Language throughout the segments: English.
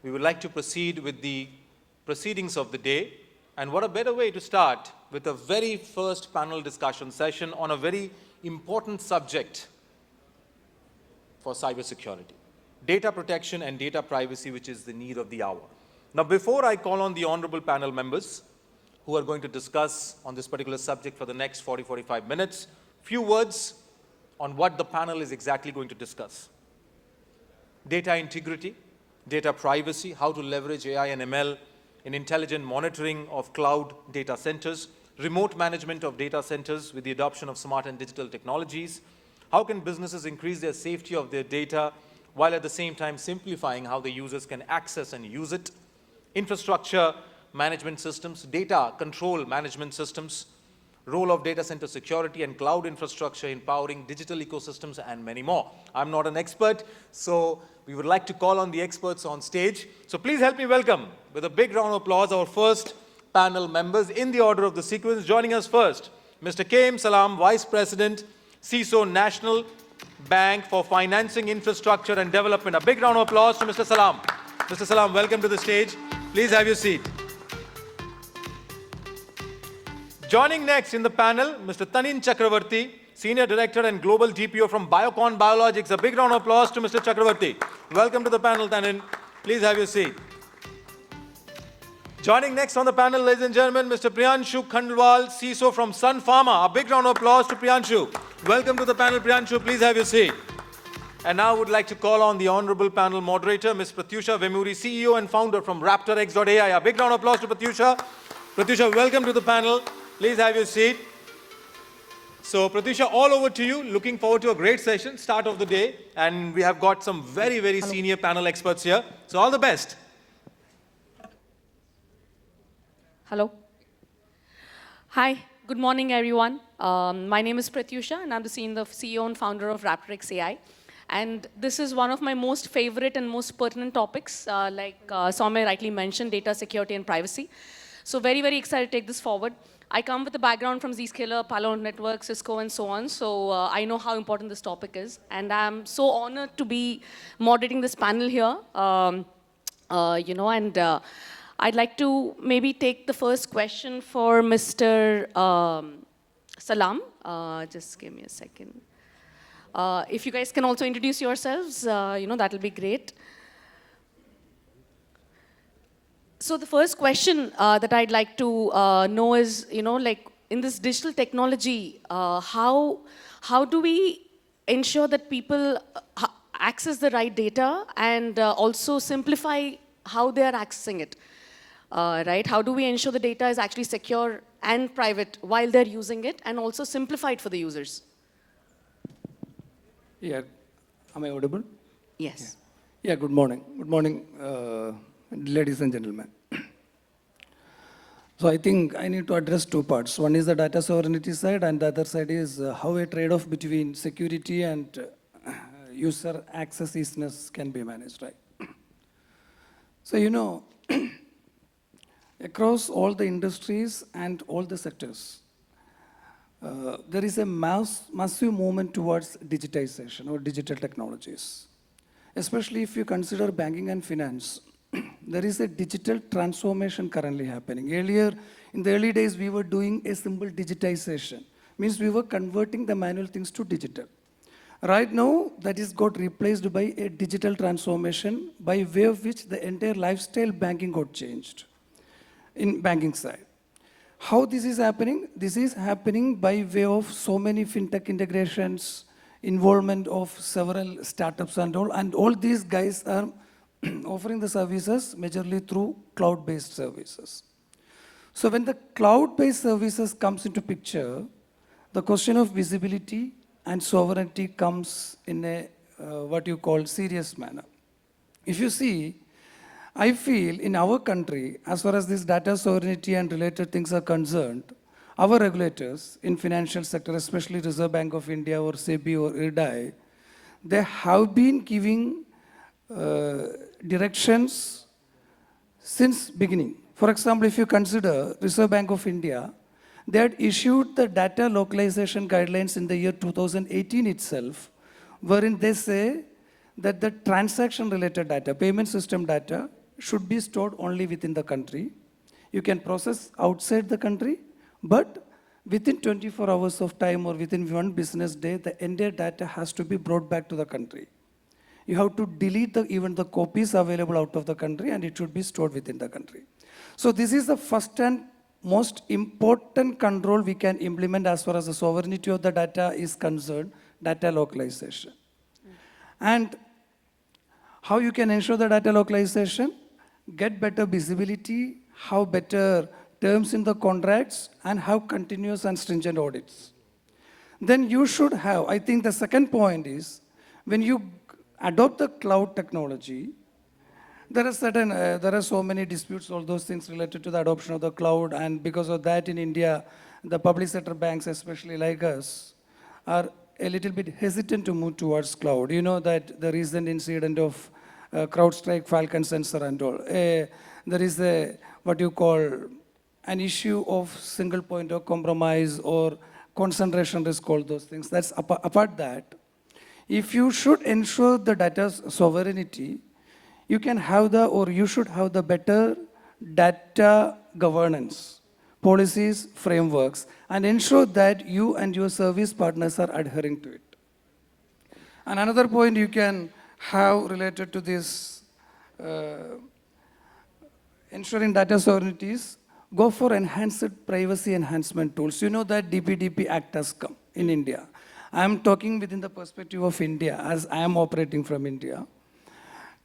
we would like to proceed with the proceedings of the day. And what a better way to start with the very first panel discussion session on a very important subject for cybersecurity, data protection and data privacy, which is the need of the hour. Now, before I call on the honorable panel members who are going to discuss on this particular subject for the next 40-45 minutes, few words on what the panel is exactly going to discuss. Data integrity, data privacy, how to leverage AI and ML in intelligent monitoring of cloud data centers, remote management of data centers with the adoption of smart and digital technologies. How can businesses increase their safety of their data while at the same time simplifying how the users can access and use it? Infrastructure management systems, data control management systems, role of data center security and cloud infrastructure in powering digital ecosystems, and many more. I'm not an expert, so we would like to call on the experts on stage. So please help me welcome, with a big round of applause, our first panel members in the order of the sequence. Joining us first, Mr. K.M. Salam, Vice President, CISO, National Bank for Financing, Infrastructure and Development. A big round of applause to Mr. Salam. Mr. Salam, welcome to the stage. Please have your seat. Joining next in the panel, Mr. Tanin Chakraborty, Senior Director and Global DPO from Biocon Biologics. A big round of applause to Mr. Chakraborty. Welcome to the panel, Tanin. Please have your seat. Joining next on the panel, ladies and gentlemen, Mr. Prianshu Khandwala, CISO from Sun Pharma. A big round of applause to Prianshu. Welcome to the panel, Prianshu. Please have your seat. And now I would like to call on the honorable panel moderator, Ms. Pratyusha Vemuri, CEO and founder from raptorX.ai. A big round of applause to Pratyusha. Pratyusha, welcome to the panel. Please have your seat. So, Pratyusha, all over to you. Looking forward to a great session, start of the day. And we have got some very, very senior panel experts here. So, all the best. Hello. Hi. Good morning, everyone. My name is Pratyusha, and I'm the CEO and founder of raptorX.ai. And this is one of my most favorite and most pertinent topics, like Soumya rightly mentioned, data security and privacy. So, very, very excited to take this forward. I come with a background from Zscaler, Palo Alto Networks, Cisco, and so on. So I know how important this topic is. And I'm so honored to be moderating this panel here. I'd like to maybe take the first question for Mr. Salam. Just give me a second. If you guys can also introduce yourselves, that'll be great. So the first question that I'd like to know is, like in this digital technology, how do we ensure that people access the right data and also simplify how they are accessing it, right? How do we ensure the data is actually secure and private while they're using it and also simplified for the users? Yeah, am I audible? Yes. Yeah, good morning. Good morning. Ladies and gentlemen. So I think I need to address two parts. One is the data sovereignty side, and the other side is how a trade-off between security and user access easiness can be managed, right? So, across all the industries and all the sectors, there is a massive movement towards digitization or digital technologies. Especially if you consider banking and finance, there is a digital transformation currently happening. Earlier, in the early days, we were doing a simple digitization. Means we were converting the manual things to digital. Right now, that is got replaced by a digital transformation by way of which the entire lifestyle banking got changed in banking side. How this is happening? This is happening by way of so many fintech integrations, involvement of several startups and all these guys are offering the services majorly through cloud-based services. So when the cloud-based services comes into picture, the question of visibility and sovereignty comes in a what you call serious manner. If you see, I feel in our country, as far as this data sovereignty and related things are concerned, our regulators in financial sector, especially Reserve Bank of India or SEBI or IRDAI, they have been giving directions since beginning. For example, if you consider Reserve Bank of India, they had issued the data localization guidelines in the year 2018 itself, wherein they say that the transaction-related data, payment system data, should be stored only within the country. You can process outside the country, but within 24 hours of time or within one business day, the entire data has to be brought back to the country. You have to delete even the copies available out of the country, and it should be stored within the country. So this is the first and most important control we can implement as far as the sovereignty of the data is concerned, data localization. And how you can ensure the data localization? Get better visibility, have better terms in the contracts, and have continuous and stringent audits. Then you should have, I think the second point is, when you adopt the cloud technology, there are so many disputes, all those things related to the adoption of the cloud, and because of that in India, the public sector banks, especially like us, are a little bit hesitant to move towards cloud. You know that the recent incident of CrowdStrike, Falcon sensor and all. There is what you call an issue of single point of compromise or concentration risk, all those things. That's apart that. If you should ensure the data's sovereignty, you can have you should have the better data governance, policies, frameworks, and ensure that you and your service partners are adhering to it. And another point you can have related to this ensuring data sovereignty is go for enhanced privacy enhancement tools. You know that DPDP Act has come in India. I am talking within the perspective of India as I am operating from India.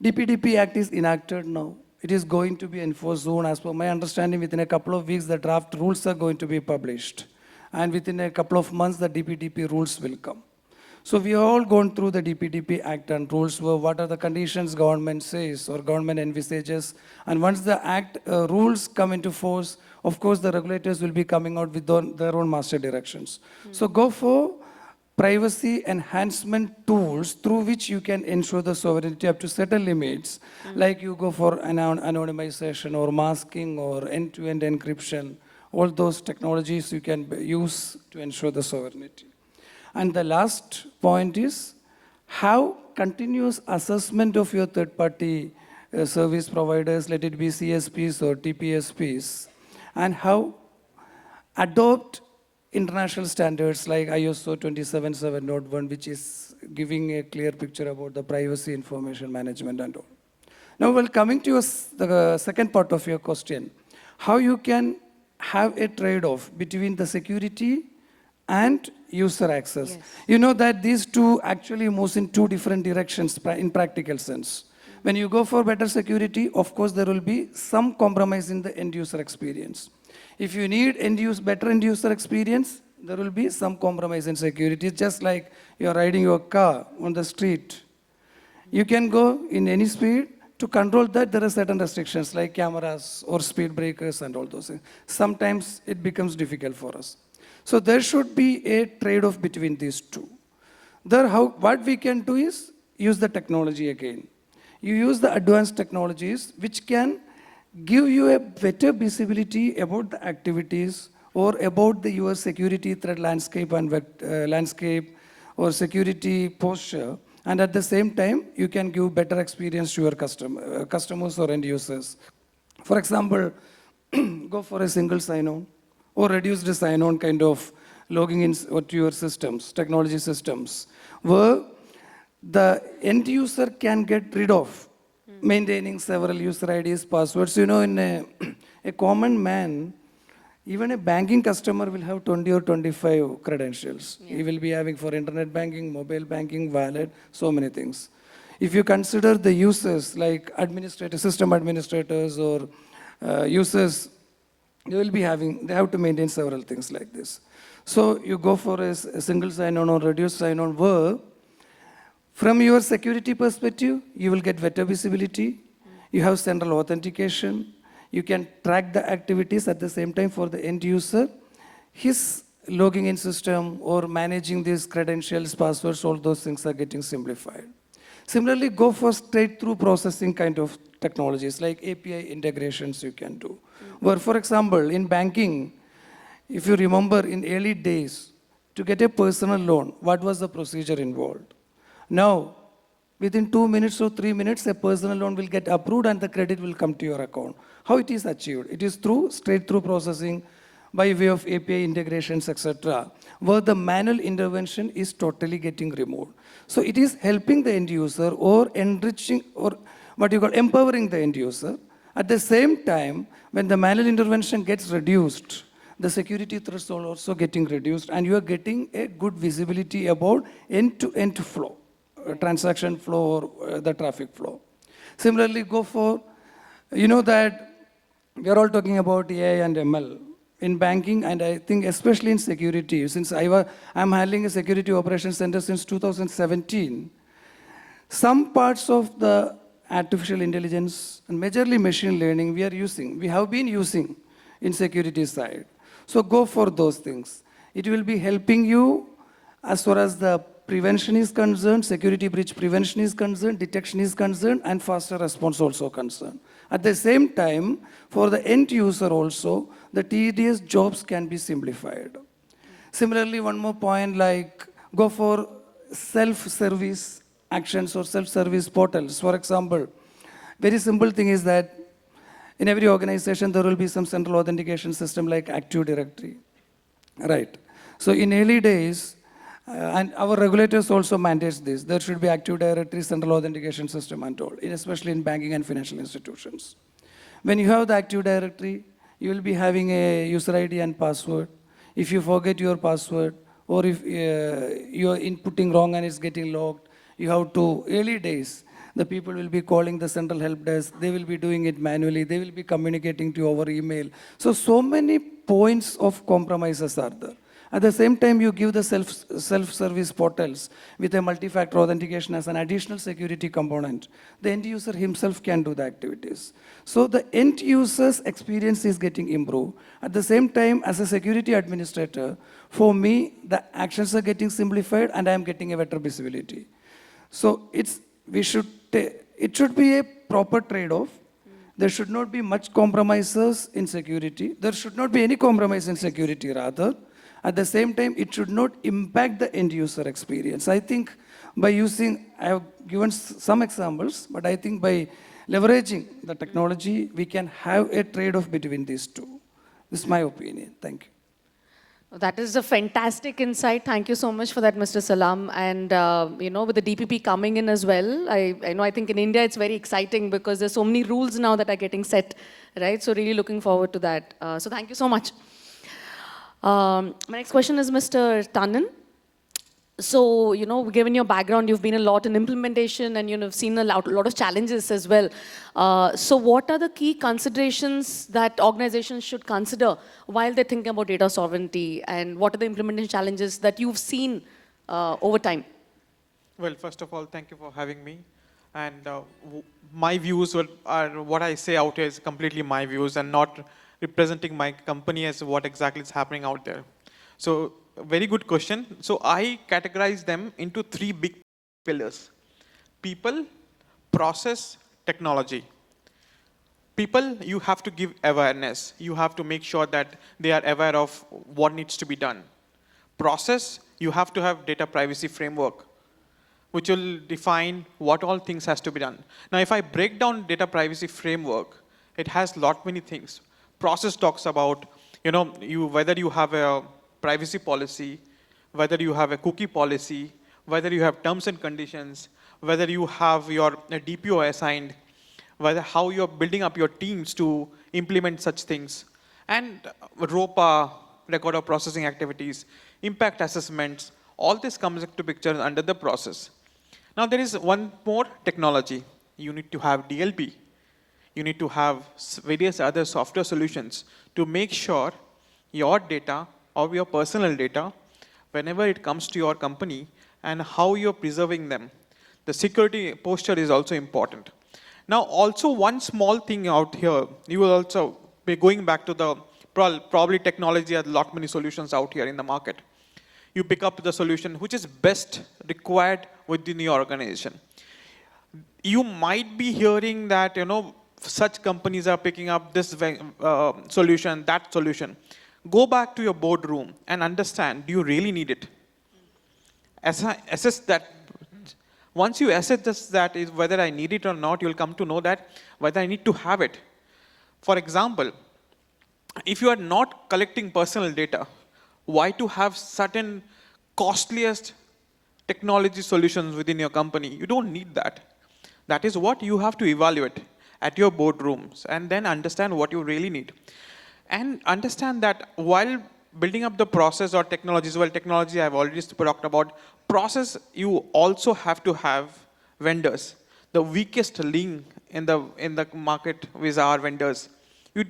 DPDP Act is enacted now. It is going to be enforced soon. As per my understanding, within a couple of weeks, the draft rules are going to be published. And within a couple of months, the DPDP rules will come. So we have all gone through the DPDP Act and rules, what are the conditions government says or government envisages. And once the Act rules come into force, of course, the regulators will be coming out with their own master directions. So go for privacy enhancement tools through which you can ensure the sovereignty up to certain limits, like you go for anonymization or masking or end-to-end encryption, all those technologies you can use to ensure the sovereignty. And the last point is how continuous assessment of your third-party service providers, let it be CSPs or TPSPs, and how adopt international standards like ISO 27701, which is giving a clear picture about the privacy information management and all. Now, well, coming to the second part of your question, how you can have a trade-off between the security and user access. Yes. You know that these two actually moves in two different directions in practical sense. When you go for better security, of course, there will be some compromise in the end-user experience. If you need better end-user experience, there will be some compromise in security. It's just like you're riding your car on the street. You can go in any speed. To control that, there are certain restrictions like cameras or speed breakers and all those things. Sometimes it becomes difficult for us. So there should be a trade-off between these two. What we can do is use the technology again. You use the advanced technologies which can give you a better visibility about the activities or about your security threat landscape and landscape or security posture. And at the same time, you can give better experience to your customers or end users. For example, go for a single sign-on or reduced sign-on kind of logging in to your systems, technology systems, where the end user can get rid of maintaining several user IDs, passwords. You know, in a common man, even a banking customer will have 20 or 25 credentials. Yeah. He will be having for internet banking, mobile banking, wallet, so many things. If you consider the users like system administrators or users, they have to maintain several things like this. So you go for a single sign-on or reduced sign-on where from your security perspective, you will get better visibility. You have central authentication. You can track the activities at the same time for the end user. His logging in system or managing these credentials, passwords, all those things are getting simplified. Similarly, go for straight-through processing kind of technologies like API integrations you can do. Where, for example, in banking, if you remember in early days, to get a personal loan, what was the procedure involved? Now, Within 2 minutes or 3 minutes, a personal loan will get approved and the credit will come to your account. How it is achieved? It is through straight-through processing by way of API integrations, etc., where the manual intervention is totally getting removed. So it is helping the end user or enriching or what you call empowering the end user. At the same time, when the manual intervention gets reduced, the security threats are also getting reduced and you are getting a good visibility about end-to-end flow. Transaction flow or the traffic flow. Similarly, go for, you know that we are all talking about AI and ML in banking, and I think especially in security, since I'm handling a security operations center since 2017, some parts of the artificial intelligence and majorly machine learning we have been using in security side. So go for those things. It will be helping you as far as the prevention is concerned, security breach prevention is concerned, detection is concerned, and faster response also concerned. At the same time, for the end user also, the tedious jobs can be simplified. Similarly, one more point, like go for self-service actions or self-service portals. For example, very simple thing is that in every organization, there will be some central authentication system like Active Directory, right? So in early days, and our regulators also mandates this. There should be Active Directory, central authentication system and all, especially in banking and financial institutions. When you have the Active Directory, you will be having a user ID and password. If you forget your password, or if you are inputting wrong and it's getting logged, you have to, early days, the people will be calling the central help desk. They will be doing it manually. They will be communicating to you over email. So many points of compromises are there. At the same time, you give the self-service portals with a multi-factor authentication as an additional security component. The end user himself can do the activities. So the end user's experience is getting improved. At the same time, as a security administrator, for me, the actions are getting simplified and I am getting a better visibility. So it should be a proper trade-off. There should not be much compromises in security. There should not be any compromise in security, rather. At the same time, it should not impact the end user experience. I think by using, I have given some examples, but I think by leveraging the technology, we can have a trade-off between these two. This is my opinion. Thank you. That is a fantastic insight. Thank you so much for that, Mr. Salam. And with the DPP coming in as well, I think in India it's very exciting because there's so many rules now that are getting set, right? So really looking forward to that. So thank you so much. My next question is Mr. Tanin. So, given your background, you've been a lot in implementation and you've seen a lot of challenges as well. So what are the key considerations that organizations should consider while they're thinking about data sovereignty, and what are the implementation challenges that you've seen over time? Well, first of all, thank you for having me. And my views are what I say out here is completely my views and not representing my company as what exactly is happening out there. So, very good question. So, I categorize them into 3 big pillars: people, process, technology. People, you have to give awareness. You have to make sure that they are aware of what needs to be done. Process, you have to have data privacy framework, which will define what all things has to be done. Now, if I break down data privacy framework, it has many things. Process talks about, whether you have a privacy policy, whether you have a cookie policy, whether you have terms and conditions, whether you have your DPO assigned, how you're building up your teams to implement such things, and ROPA, record of processing activities, impact assessments, all this comes into picture under the process. Now there is one more technology. You need to have DLP. You need to have various other software solutions to make sure your data or your personal data, whenever it comes to your company, and how you're preserving them. The security posture is also important. Now, also one small thing out here, you will also be going back to the probably technology, has many solutions out here in the market. You pick up the solution which is best required within your organization. You might be hearing that, such companies are picking up this solution, that solution. Go back to your boardroom and understand, do you really need it? Assess that Once you assess that is whether I need it or not, you'll come to know that whether I need to have it. For example, if you are not collecting personal data, why to have certain costliest technology solutions within your company? You don't need that. That is what you have to evaluate at your boardrooms and then understand what you really need. And understand that while building up the process or technologies, well, technology I've already talked about, process you also have to have vendors. The weakest link in the market with our vendors.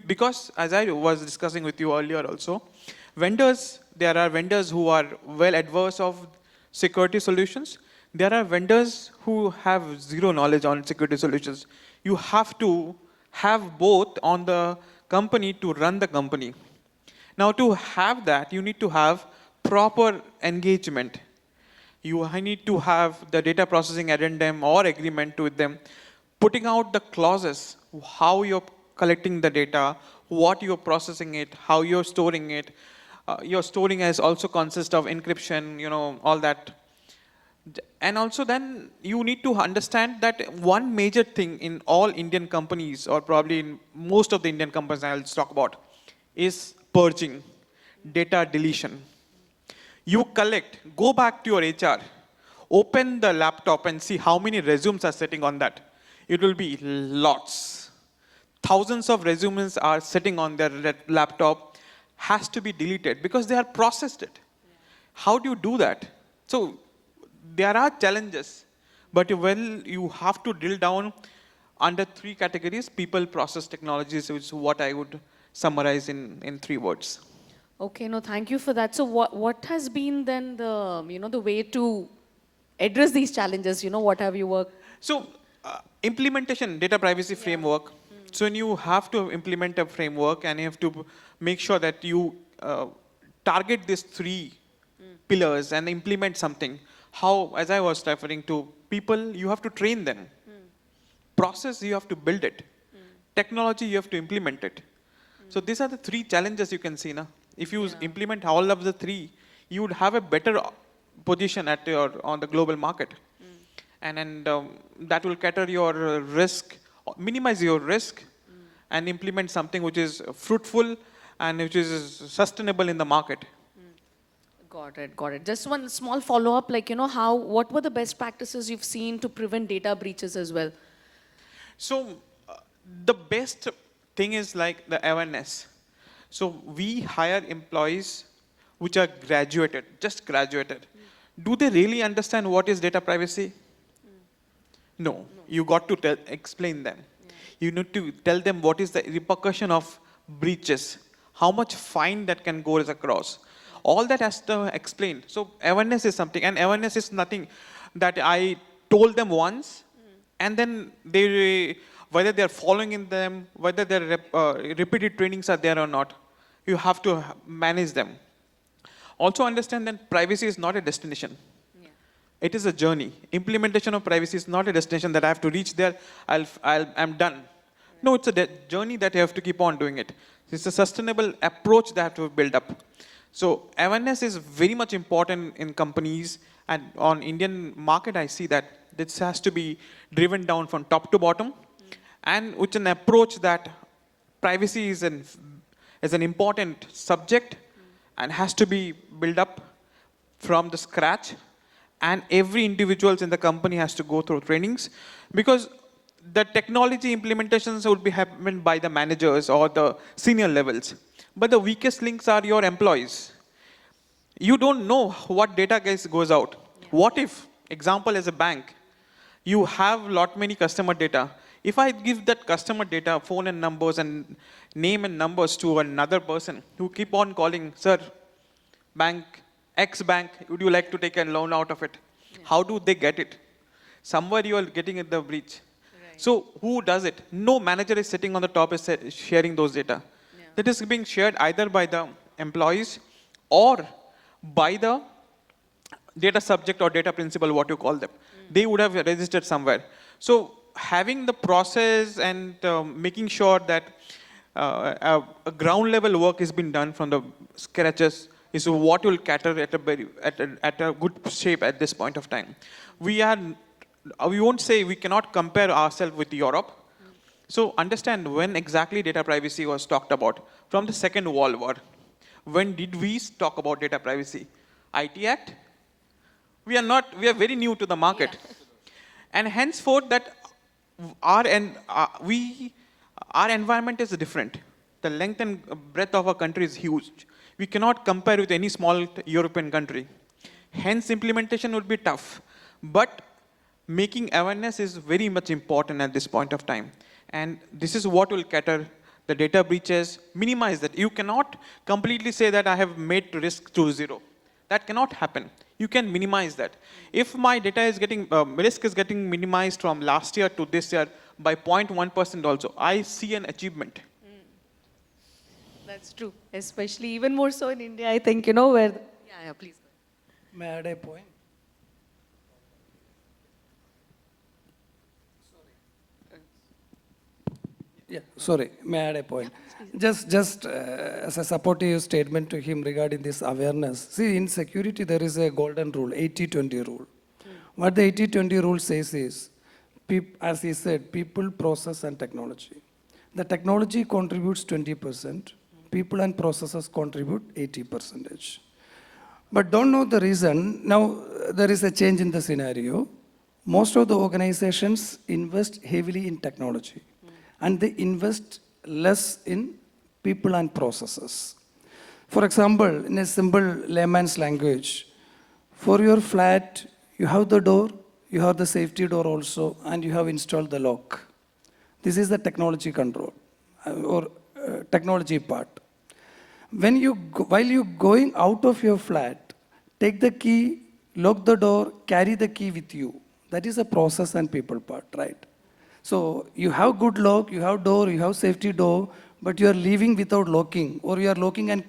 Because as I was discussing with you earlier also, vendors, there are vendors who are well adverse of security solutions. There are vendors who have zero knowledge on security solutions. You have to have both on the company to run the company. Now to have that, you need to have proper engagement. You need to have the data processing addendum or agreement with them, putting out the clauses, how you're collecting the data, what you're processing it, how you're storing it. Your storing has also consists of encryption, all that. And also then you need to understand that one major thing in all Indian companies, or probably in most of the Indian companies I'll talk about, is purging, data deletion. You collect, go back to your HR, open the laptop and see how many resumes are sitting on that. It will be lots. Thousands of resumes are sitting on their laptop, has to be deleted because they are processed it. How do you do that? So there are challenges, but you have to drill down under 3 categories: people, process, technologies, which is what I would summarize in 3 words. Okay, no, thank you for that. So what has been then the way to address these challenges? What have you worked? So implementation, data privacy framework. So when you have to implement a framework and you have to make sure that you target these 3 pillars and implement something. How, as I was referring to, people, you have to train them. Process, you have to build it. Technology, you have to implement it. So these are the 3 challenges you can see now. If you implement all of the 3, you would have a better position on the global market. And that will cater your risk, minimize your risk, and implement something which is fruitful and which is sustainable in the market. Got it. Just one small follow-up, what were the best practices you've seen to prevent data breaches as well? So the best thing is like the awareness. So we hire employees which are just graduated. Do they really understand what is data privacy? No. You got to explain them. You need to tell them what is the repercussion of breaches, how much fine that can go across. All that has to explain. So awareness is something, and awareness is nothing that I told them once, and then whether they're following in them, whether their repeated trainings are there or not, you have to manage them. Also understand that privacy is not a destination. It is a journey. Implementation of privacy is not a destination that I have to reach there, I'm done. No, it's a journey that you have to keep on doing it. It's a sustainable approach that I have to build up. So awareness is very much important in companies, and on Indian market I see that this has to be driven down from top to bottom, and with an approach that privacy is an important subject and has to be built up from the scratch, and every individual in the company has to go through trainings, because the technology implementations would be happened by the managers or the senior levels. But the weakest links are your employees. You don't know what data goes out. What if, example as a bank, you have many customer data. If I give that customer data, phone and numbers and name and numbers to another person who keep on calling, sir, bank, X bank, would you like to take a loan out of it? How do they get it? Somewhere you are getting in the breach. So who does it? No manager is sitting on the top is sharing those data. That is being shared either by the employees or by the data subject or data principal, what you call them. They would have registered somewhere. So having the process and making sure that a ground level work has been done from the scratches is what will cater at a good shape at this point of time. We are we won't say we cannot compare ourselves with Europe. So understand when exactly data privacy was talked about. From the Second World War. When did we talk about data privacy? IT Act? We are very new to the market. Yeah. And henceforth that our, our environment is different. The length and breadth of our country is huge. We cannot compare with any small European country. Hence implementation would be tough. But making awareness is very much important at this point of time. And this is what will cater the data breaches, minimize that. You cannot completely say that I have made risk to zero. That cannot happen. You can minimize that. If my data is getting, risk is getting minimized from last year to this year by 0.1% also, I see an achievement. That's true. Especially even more so in India, I think, you know, where... Yeah, please. May I add a point? Yeah, sorry, may I add a point? Just as a supportive statement to him regarding this awareness. See, in security, there is a golden rule, 80-20 rule. What the 80-20 rule says is, as he said, people, process, and technology. The technology contributes 20%, people and processes contribute 80%. But don't know the reason. Now, there is a change in the scenario. Most of the organizations invest heavily in technology. And they invest less in people and processes. For example, in a simple layman's language, for your flat, you have the door, you have the safety door also, and you have installed the lock. This is the technology control, or technology part. When while you're going out of your flat, take the key, lock the door, carry the key with you. That is a process and people part, right? So you have good lock, you have door, you have safety door, but you are leaving without locking, or you are locking and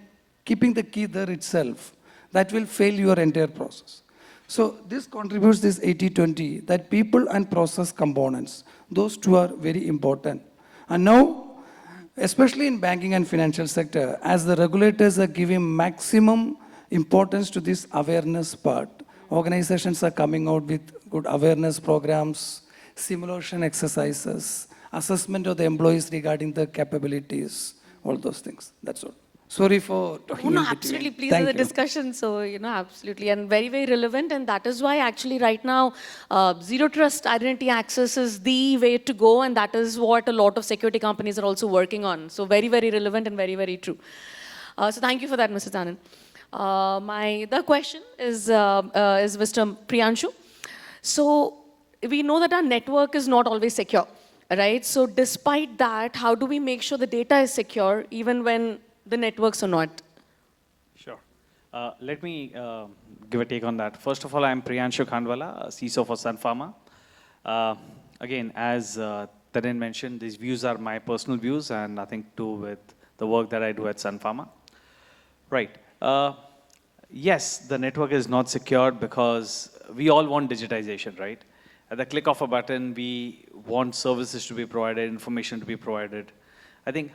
keeping the key there itself. That will fail your entire process. So this contributes this 80-20, that people and process components, those two are very important. And now, especially in banking and financial sector, as the regulators are giving maximum importance to this awareness part, organizations are coming out with good awareness programs, simulation exercises, assessment of the employees regarding the capabilities, all those things. That's all. Sorry for talking in between. Absolutely. Please, Thank the you. discussion. So, you know, absolutely. And very, very relevant. And that is why actually right now, zero trust identity access is the way to go. And that is what a lot of security companies are also working on. So very, very relevant and very, very true. So thank you for that, Mr. Tanin. The question is Mr. Prianshu. So we know that our network is not always secure, right? So despite that, how do we make sure the data is secure even when the networks are not? Sure. Let me give a take on that. First of all, I'm Prianshu Khandwala, CISO for Sun Pharma. Again, as Tanin mentioned, these views are my personal views and nothing to do with the work that I do at Sun Pharma. Right. Yes, the network is not secured because we all want digitization, right? At the click of a button, we want services to be provided, information to be provided. I think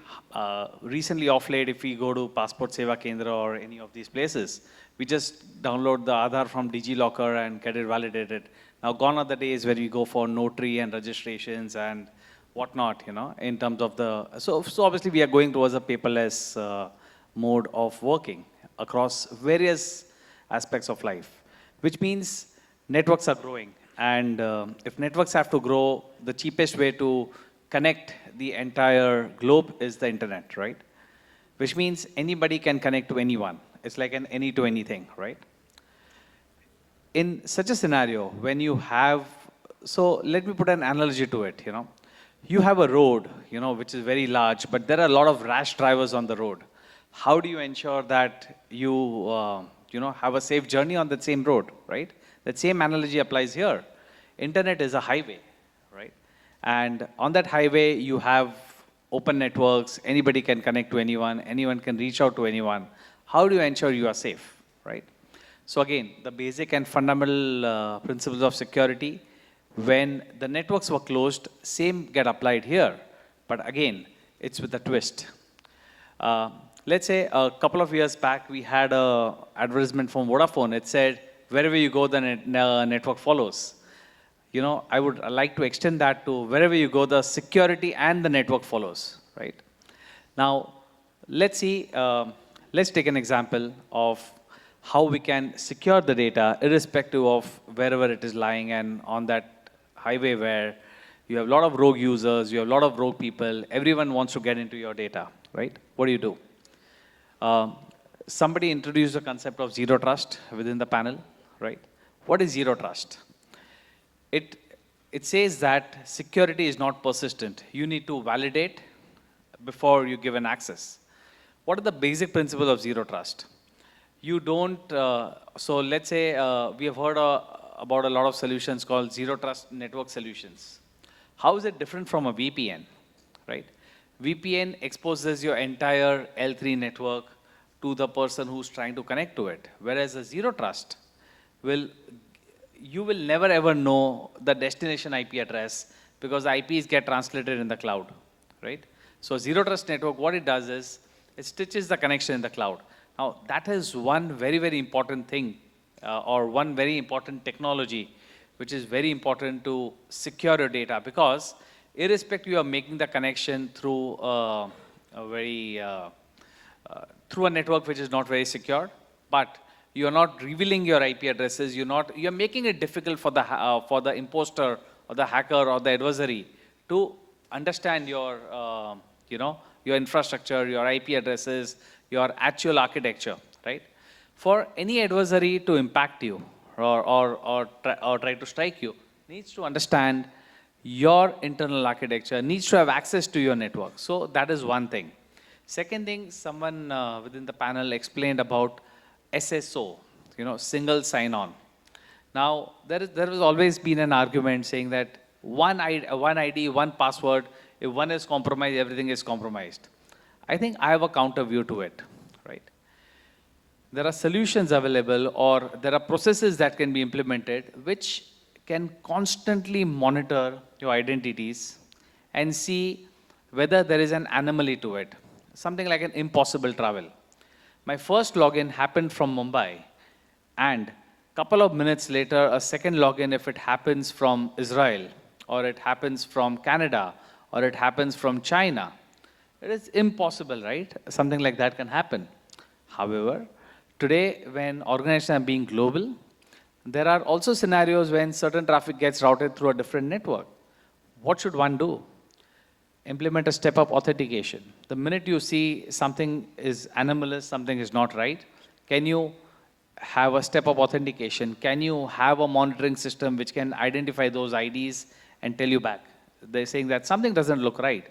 recently off late, if we go to 𝒑𝒓𝒐𝒕𝒂 or any of these places, we just download the Aadhaar from DigiLocker and get it validated. Now, gone are the days where we go for notary and registrations and whatnot, you know, in terms of the... So obviously, we are going towards a paperless mode of working across various aspects of life, which means networks are growing. And if networks have to grow, the cheapest way to connect the entire globe is the internet, right? Which means anybody can connect to anyone. It's like an any to anything, right? In such a scenario, when you have, so let me put an analogy to it, you know. You have a road, you know, which is very large, but there are a lot of rash drivers on the road. How do you ensure that you, you know, have a safe journey on that same road, right? That same analogy applies here. Internet is a highway, right? And on that highway, you have open networks. Anybody can connect to anyone. Anyone can reach out to anyone. How do you ensure you are safe, right? So again, the basic and fundamental principles of security, when the networks were closed, same get applied here. But again, it's with a twist. Let's say a couple of years back, we had an advertisement from Vodafone. It said, wherever you go, the network follows. you know, I would like to extend that to wherever you go, the security and the network follows, right? Now, let's see, let's take an example of how we can secure the data irrespective of wherever it is lying and on that highway where you have a lot of rogue users, you have a lot of rogue people, everyone wants to get into your data, right? What do? Somebody introduced the concept of zero trust within the panel, right? What is zero trust? It says that security is not persistent. You need to validate before you give an access. What are the basic principles of zero trust? You don't, so let's say we have heard about a lot of solutions called zero trust network solutions. How is it different from a VPN, right? VPN exposes your entire L3 network to the person who's trying to connect to it. Whereas a zero trust you will never ever know the destination IP address because IPs get translated in the cloud, right? So zero trust network, what it does is, it stitches the connection in the cloud. Now, that is one very, very important thing or one very important technology which is very important to secure your data because irrespective of making the connection through through a network which is not very secure, but you're not revealing your IP addresses, you're making it difficult for the imposter or the hacker or the adversary to understand your, your infrastructure, your IP addresses, your actual architecture, right? For any adversary to impact you or try to strike you, needs to understand your internal architecture, needs to have access to your network. So that is one thing. Second thing, someone within the panel explained about SSO, single sign-on. Now, there has always been an argument saying that one ID, one password, if one is compromised, everything is compromised. I think I have a counter view to it, right? There are solutions available or there are processes that can be implemented which can constantly monitor your identities and see whether there is an anomaly to it. Something like an impossible travel. My first login happened from Mumbai, and a couple of minutes later, a second login, if it happens from Israel, or it happens from Canada, or it happens from China, it is impossible, right? Something like that can happen. However, today, when organizations are being global, there are also scenarios when certain traffic gets routed through a different network. What should one do? Implement a step-up authentication. The minute you see something is anomalous, something is not right, can you have a step-up authentication? Can you have a monitoring system which can identify those IDs and tell you back? They're saying that something doesn't look right.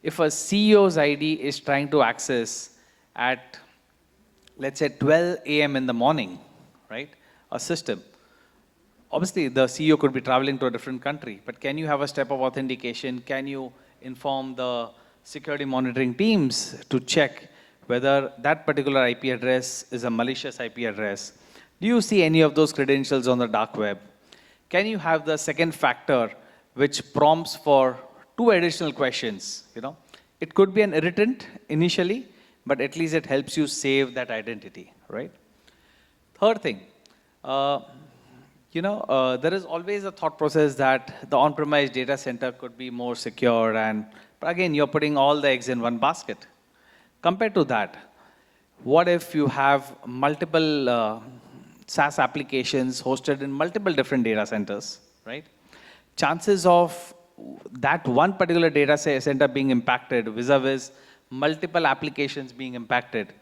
If a CEO's ID is trying to access at, let's say, 12 a.m. in the morning, right, a system, obviously the CEO could be traveling to a different country, but can you have a step-up authentication? Can you inform the security monitoring teams to check whether that particular IP address is a malicious IP address? Do you see any of those credentials on the dark web? Can you have the second factor which prompts for 2 additional questions? It could be an irritant initially, but at least it helps you save that identity, right? Third thing, there is always a thought process that the on-premise data center could be more secure, but again, you're putting all the eggs in one basket. Compared to that, what if you have multiple SaaS applications hosted in multiple different data centers, right? Chances of that one particular data center being impacted vis-a-vis multiple applications being impacted,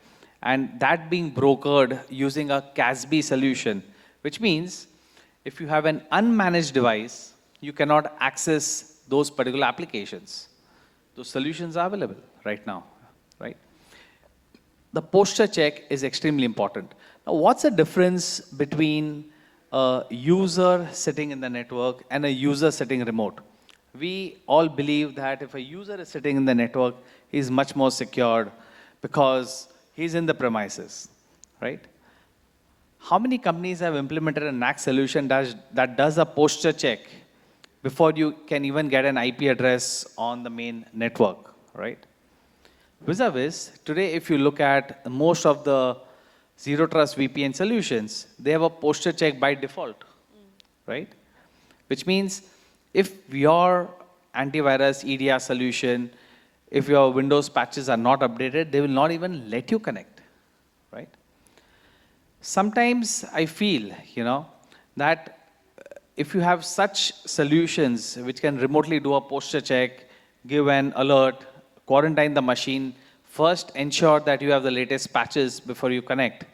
and that being brokered using a CASB solution, which means if you have an unmanaged device, you cannot access those particular applications. Those solutions are available right now, right? The posture check is extremely important. Now, what's the difference between a user sitting in the network and a user sitting remote? We all believe that if a user is sitting in the network, he's much more secured because he's in the premises, right? How many companies have implemented a NAC solution that does a posture check before you can even get an IP address on the main network, right? Vis-a-vis, today if you look at most of the zero trust VPN solutions, they have a posture check by default, right? which means if your antivirus EDR solution, if your Windows patches are not updated, they will not even let you connect, right? Sometimes I feel, that if you have such solutions which can remotely do a posture check, give an alert, quarantine the machine, first ensure that you have the latest patches before you connect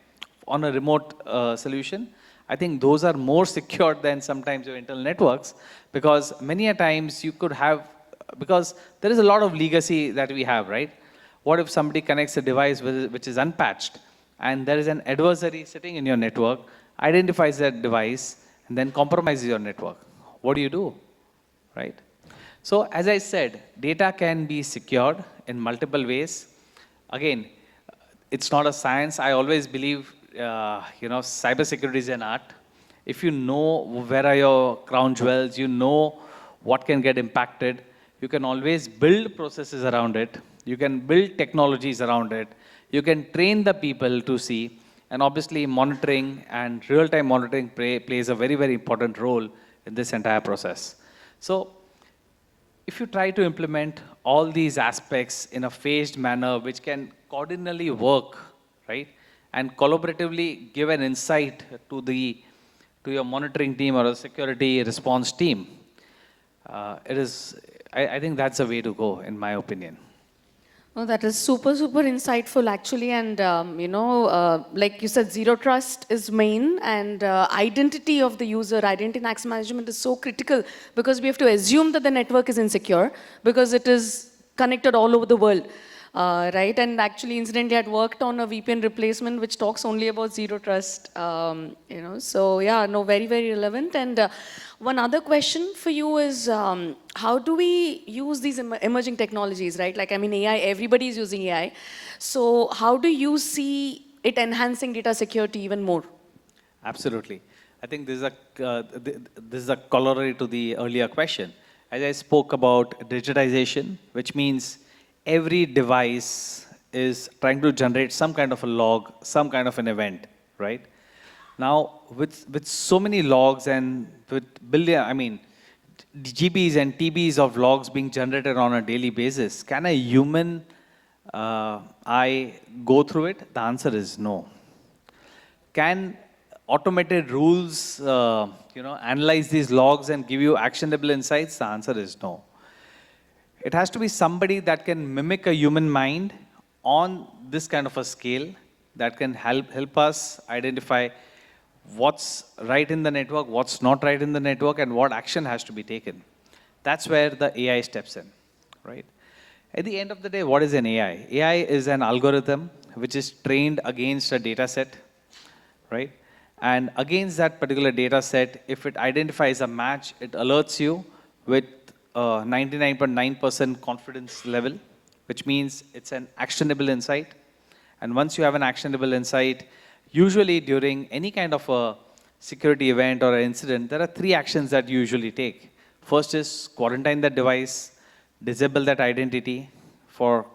on a remote solution, I think those are more secure than sometimes your internal networks, because many a times you could have, because there is a lot of legacy that we have, right? What if somebody connects a device which is unpatched, and there is an adversary sitting in your network, identifies that device, and then compromises your network? What do? Right? So as I said, data can be secured in multiple ways. Again, it's not a science. I always believe, cybersecurity is an art. If you know where are your crown jewels, you know what can get impacted, you can always build processes around it. You can build technologies around it. You can train the people to see. And obviously, monitoring and real-time monitoring plays a very, very important role in this entire process. So if you try to implement all these aspects in a phased manner, which can coordinately work, right, and collaboratively give an insight to your monitoring team or a security response team, I think that's the way to go, in my opinion. Oh, that is super, super insightful, actually. And, like you said, zero trust is main, and identity of the user, identity and access management is so critical, because we have to assume that the network is insecure because it is connected all over the world. Right? And actually, incidentally, I had worked on a VPN replacement which talks only about zero trust. So yeah, no, very, very relevant. And one other question for you is, how do we use these emerging technologies, right? Like, I mean, AI, everybody is using AI. So how do you see it enhancing data security even more? Absolutely. I think this is a corollary to the earlier question. As I spoke about digitization, which means every device is trying to generate some kind of a log, some kind of an event, right? Now, with so many logs and with GBs and TBs of logs being generated on a daily basis, can a human eye go through it? The answer is no. Can automated rules, analyze these logs and give you actionable insights? The answer is no. It has to be somebody that can mimic a human mind on this kind of a scale, that can help us identify what's right in the network, what's not right in the network, and what action has to be taken. That's where the AI steps in, right? At the end of the day, what is an AI? AI is an algorithm which is trained against a data set, right? And against that particular data set, if it identifies a match, it alerts you with 99.9% confidence level, which means it's an actionable insight. And once you have an actionable insight, usually during any kind of a security event or an incident, there are 3 actions that you usually take. First is quarantine that device, disable that identity for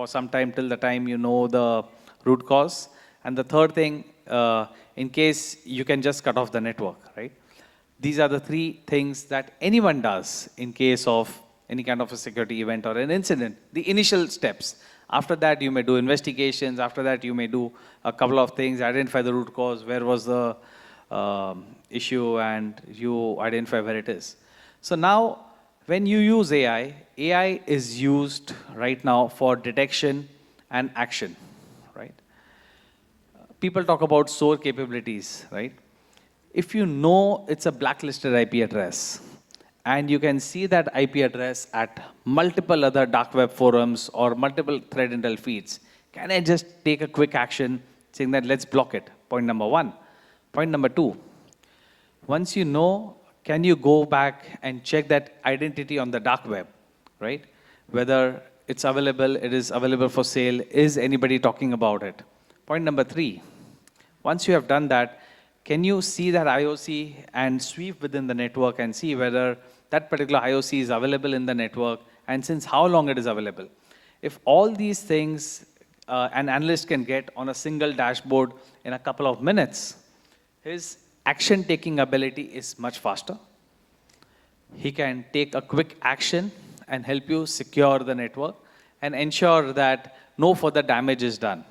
some time till the time you know the root cause. And the third thing, in case you can just cut off the network, right? These are the 3 things that anyone does in case of any kind of a security event or an incident, the initial steps. After that, you may do investigations. After that, you may do a couple of things, identify the root cause, where was the issue, and you identify where it is. So now, when you use AI, AI is used right now for detection and action, right? People talk about SOAR capabilities, right? If you know it's a blacklisted IP address, and you can see that IP address at multiple other dark web forums or multiple threat intel feeds, can I just take a quick action saying that let's block it? Point number 1. Point number 2, once you know, can you go back and check that identity on the dark web, right? Whether it's available, it is available for sale, is anybody talking about it? Point number 3, once you have done that, can you see that IOC and sweep within the network and see whether that particular IOC is available in the network and since how long it is available? If all these things an analyst can get on a single dashboard in a couple of minutes, his action-taking ability is much faster. He can take a quick action and help you secure the network and ensure that no further damage is done.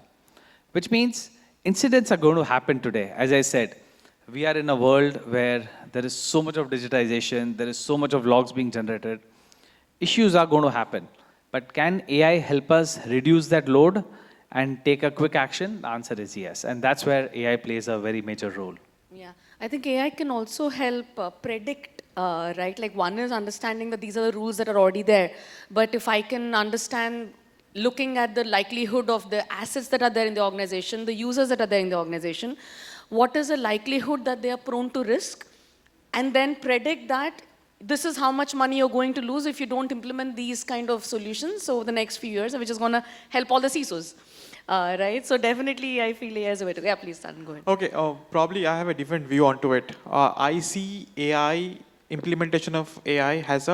Which means incidents are going to happen today. As I said, we are in a world where there is so much of digitization, there is so much of logs being generated. Issues are going to happen. But can AI help us reduce that load and take a quick action? The answer is yes. And that's where AI plays a very major role. Yeah, I think AI can also help predict, right? Like one is understanding that these are the rules that are already there. But if I can understand, looking at the likelihood of the assets that are there in the organization, the users that are there in the organization, what is the likelihood that they are prone to risk? And then predict that this is how much money you're going to lose if you don't implement these kind of solutions over the next few years, which is going to help all the CISOs. Right? So definitely, I feel AI is a way to go. Yeah, please, Tanin, go ahead. Okay, probably I have a different view onto it. I see AI, implementation of AI has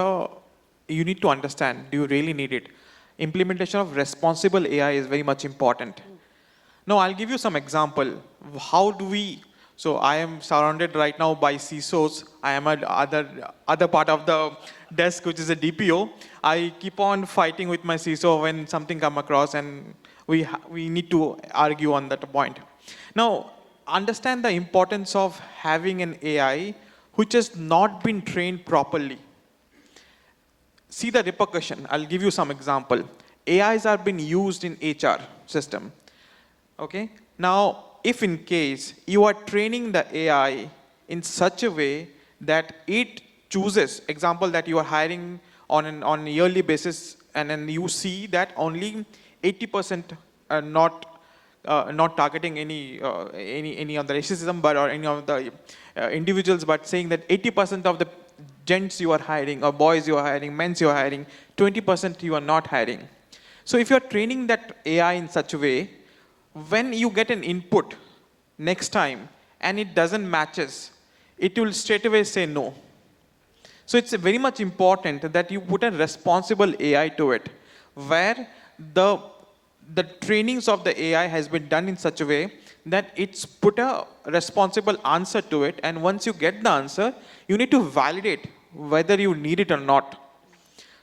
you need to understand, do you really need it? Implementation of responsible AI is very much important. Now, I'll give you some example. How do we, so I am surrounded right now by CISOs. I am at other part of the desk, which is a DPO. I keep on fighting with my CISO when something come across, and we need to argue on that point. Now, understand the importance of having an AI which has not been trained properly. See the repercussion. I'll give you some example. AIs are being used in HR system. Okay. Now, if in case you are training the AI in such a way that it chooses, example that you are hiring on a yearly basis, and then you see that only 80% are not targeting any of the racism, but or any of the individuals, but saying that 80% of the gents you are hiring, or boys you are hiring, men you are hiring, 20% you are not hiring. So if you are training that AI in such a way, when you get an input next time and it doesn't matches, it will straight away say no. So it's very much important that you put a responsible AI to it, where the trainings of the AI has been done in such a way that it's put a responsible answer to it, and once you get the answer, you need to validate whether you need it or not.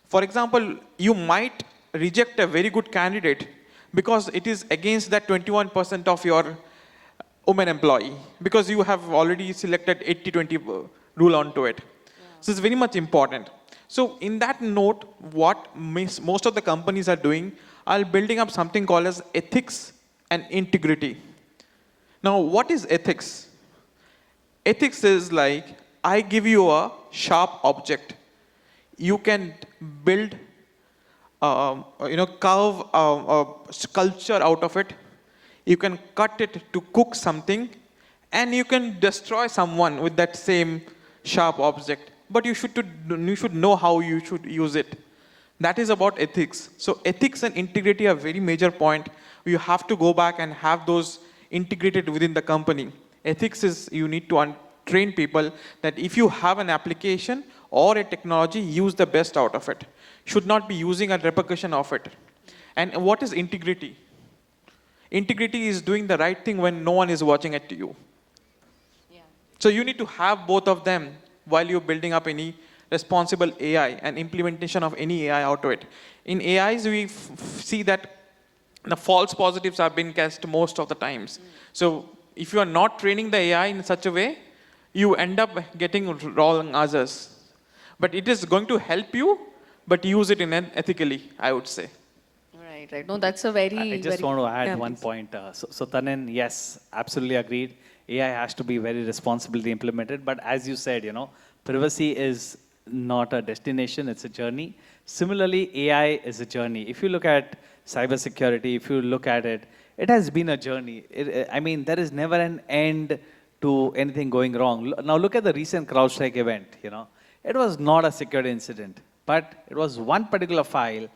For example, you might reject a very good candidate because it is against that 21% of your women employee, because you have already selected 80-20 rule onto it. Yeah. So it's very much important. So in that note, what most of the companies are doing are building up something called as ethics and integrity. Now, what is ethics? Ethics is like, I give you a sharp object. You can build carve a sculpture out of it. You can cut it to cook something, and you can destroy someone with that same sharp object. But you should know how you should use it. That is about ethics. So ethics and integrity are very major point. You have to go back and have those integrated within the company. Ethics is you need to train people that if you have an application or a technology, use the best out of it. Should not be using a repercussion of it. And what is integrity? Integrity is doing the right thing when no one is watching it to you. Yeah. So you need to have both of them while you're building up any responsible AI and implementation of any AI out of it. In AIs, we see that the false positives have been cast most of the times. So if you are not training the AI in such a way, you end up getting wrong answers. But it is going to help you, but use it ethically, I would say. Right. No, that's a very... I just want to add one point. So Tanin, yes, absolutely agreed. AI has to be very responsibly implemented. But as you said, privacy is not a destination, it's a journey. Similarly, AI is a journey. If you look at cybersecurity, if you look at it, it has been a journey. There is never an end to anything going wrong. Now look at the recent CrowdStrike event, It was not a security incident, but it was one particular file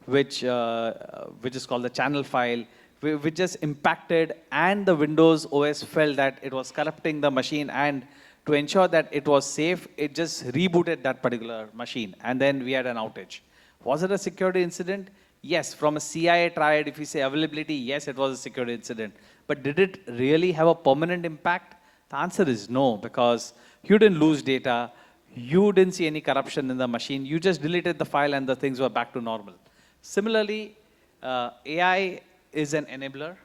which is called the channel file, which just impacted, and the Windows OS felt that it was corrupting the machine, and to ensure that it was safe, it just rebooted that particular machine, and then we had an outage. Was it a security incident? Yes. From a CIA triad, if we say availability, yes, it was a security incident. But did it really have a permanent impact? The answer is no, because you didn't lose data, You didn't see any corruption in the machine. You just deleted the file and the things were back to normal. Similarly, AI is an enabler.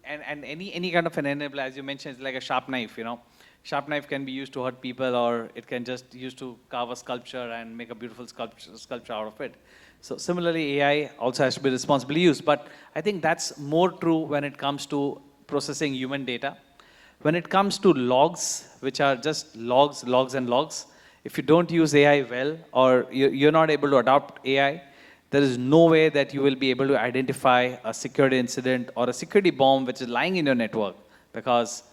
And any kind of an enabler, as you mentioned, is like a sharp knife, you know. Sharp knife can be used to hurt people, or it can just used to carve a sculpture and make a beautiful sculpture out of it. So similarly, AI also has to be responsibly used. But I think that's more true when it comes to processing human data. When it comes to logs, which are just logs, logs, and logs, if you don't use AI well, or you're not able to adopt AI, there is no way that you will be able to identify a security incident or a security bomb which is lying in your network, because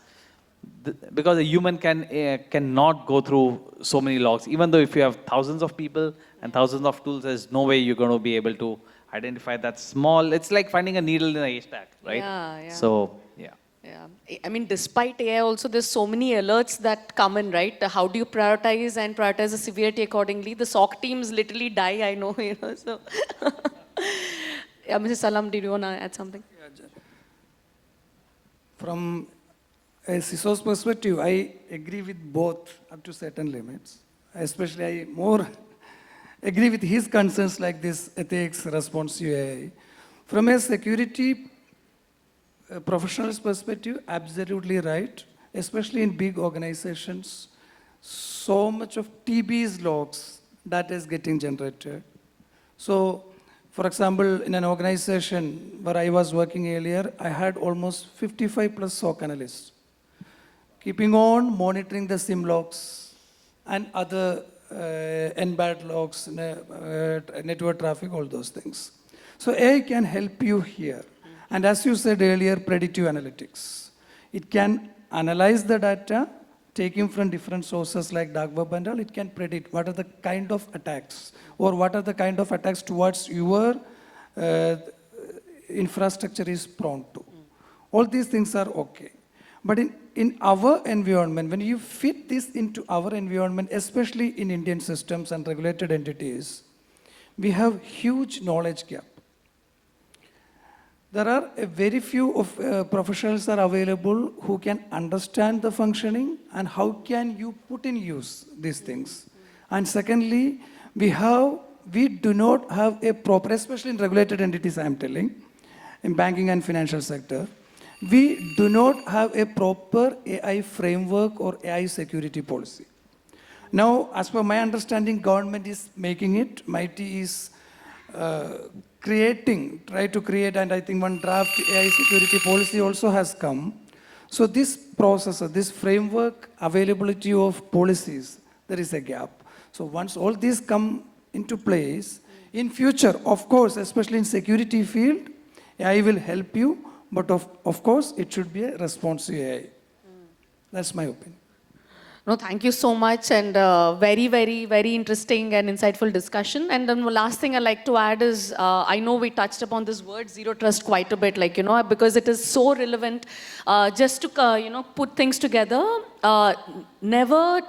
a human cannot go through so many logs. Even though if you have thousands of people and thousands of tools, there's no way you're going to be able to identify that small. It's like finding a needle in a haystack, right? Yeah. So, yeah. Yeah, I mean, despite AI also, there's so many alerts that come in, right? How do you prioritize and prioritize the severity accordingly? The SOC teams literally die, I know, you know, so. Yeah, Mr. Salam, did you want to add something? From a CISO's perspective, I agree with both up to certain limits. Especially, I more agree with his concerns like this ethics, responsive AI. From a security professional's perspective, absolutely right. Especially in big organizations, so much of TB's logs that is getting generated. So, for example, in an organization where I was working earlier, I had almost 55 plus SOC analysts, keeping on monitoring the SIM logs and other NBAD logs, network traffic, all those things. So AI can help you here. And as you said earlier, predictive analytics. It can analyze the data, taking from different sources like dark web and all. It can predict what are the kind of attacks, or what are the kind of attacks towards your infrastructure is prone to. All these things are okay. But in our environment, when you fit this into our environment, especially in Indian systems and regulated entities, we have huge knowledge gap. There are very few of professionals are available who can understand the functioning and how can you put in use these things. And secondly, we do not have a proper, especially in regulated entities, I am telling, in banking and financial sector, we do not have a proper AI framework or AI security policy. Now, as per my understanding, government is making it. MIT is try to create, and I think one draft AI security policy also has come. So this process, this framework, availability of policies, there is a gap. So once all these come into place, in future, of course, especially in security field, AI will help you, but of course, it should be a responsive AI. That's my opinion. No, thank you so much, and very, very, very interesting and insightful discussion. And then the last thing I'd like to add is, I know we touched upon this word zero trust quite a bit, like, you know, because it is so relevant. Just to, you know, put things together, never,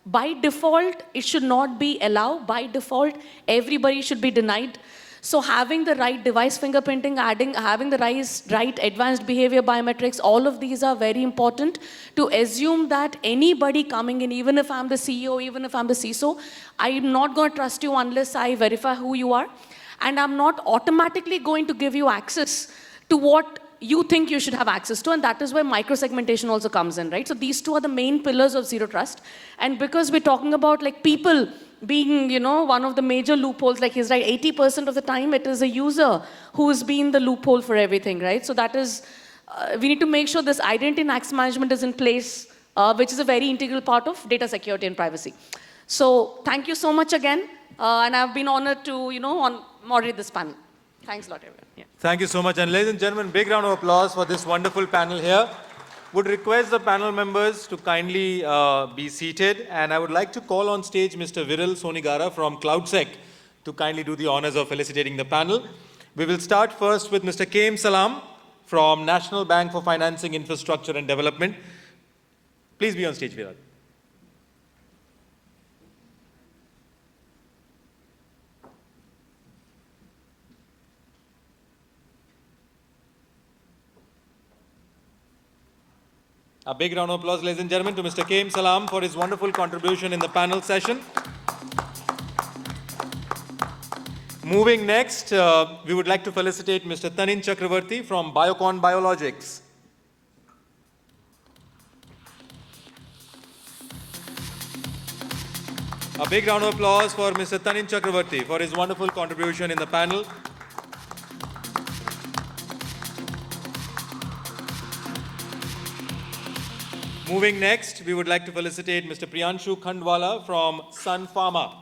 by default, it should not be allowed. By default, everybody should be denied. So having the right device fingerprinting, having the right advanced behavior biometrics, all of these are very important to assume that anybody coming in, even if I'm the CEO, even if I'm the CISO, I'm not going to trust you unless I verify who you are. And I'm not automatically going to give you access to what you think you should have access to, and that is where micro-segmentation also comes in, right? So these two are the main pillars of zero trust. And because we're talking about like people being, you know, one of the major loopholes, like he's right, 80% of the time it is a user who's been the loophole for everything, right? So that is, we need to make sure this identity and access management is in place, which is a very integral part of data security and privacy. So thank you so much again, and I've been honored to, you know, moderate this panel. Thanks a lot, everyone. Yeah. Thank you so much. And ladies and gentlemen, big round of applause for this wonderful panel here. Would request the panel members to kindly be seated. And I would like to call on stage Mr. Viral Sonigara from 𝒑𝒓𝒐𝒕𝒂 to kindly do the honors of felicitating the panel. We will start first with Mr. Salam from National Bank for Financing Infrastructure and Development. Please be on stage, Viral. A big round of applause, ladies and gentlemen, to Mr. K.M. Salam for his wonderful contribution in the panel session. Moving next, we would like to felicitate Mr. Tanin Chakraborty from Biocon Biologics. A big round of applause for Mr. Tanin Chakraborty for his wonderful contribution in the panel. Moving next, we would like to felicitate Mr. Prianshu Khandwala from Sun Pharma.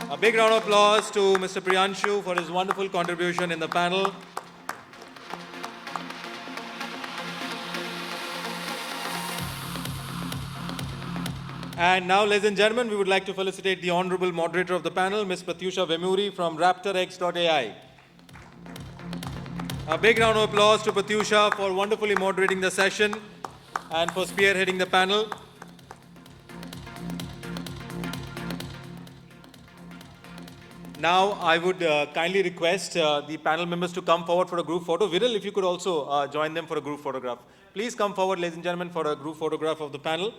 A big round of applause to Mr. Prianshu for his wonderful contribution in the panel. And now, ladies and gentlemen, we would like to felicitate the honorable moderator of the panel, Ms. Pratyusha Vemuri from raptorX.ai. A big round of applause to Pratyusha for wonderfully moderating the session and for spearheading the panel. Now, I would kindly request the panel members to come forward for a group photo. Viral, if you could also join them for a group photograph. Please come forward, ladies and gentlemen, for a group photograph of the panel.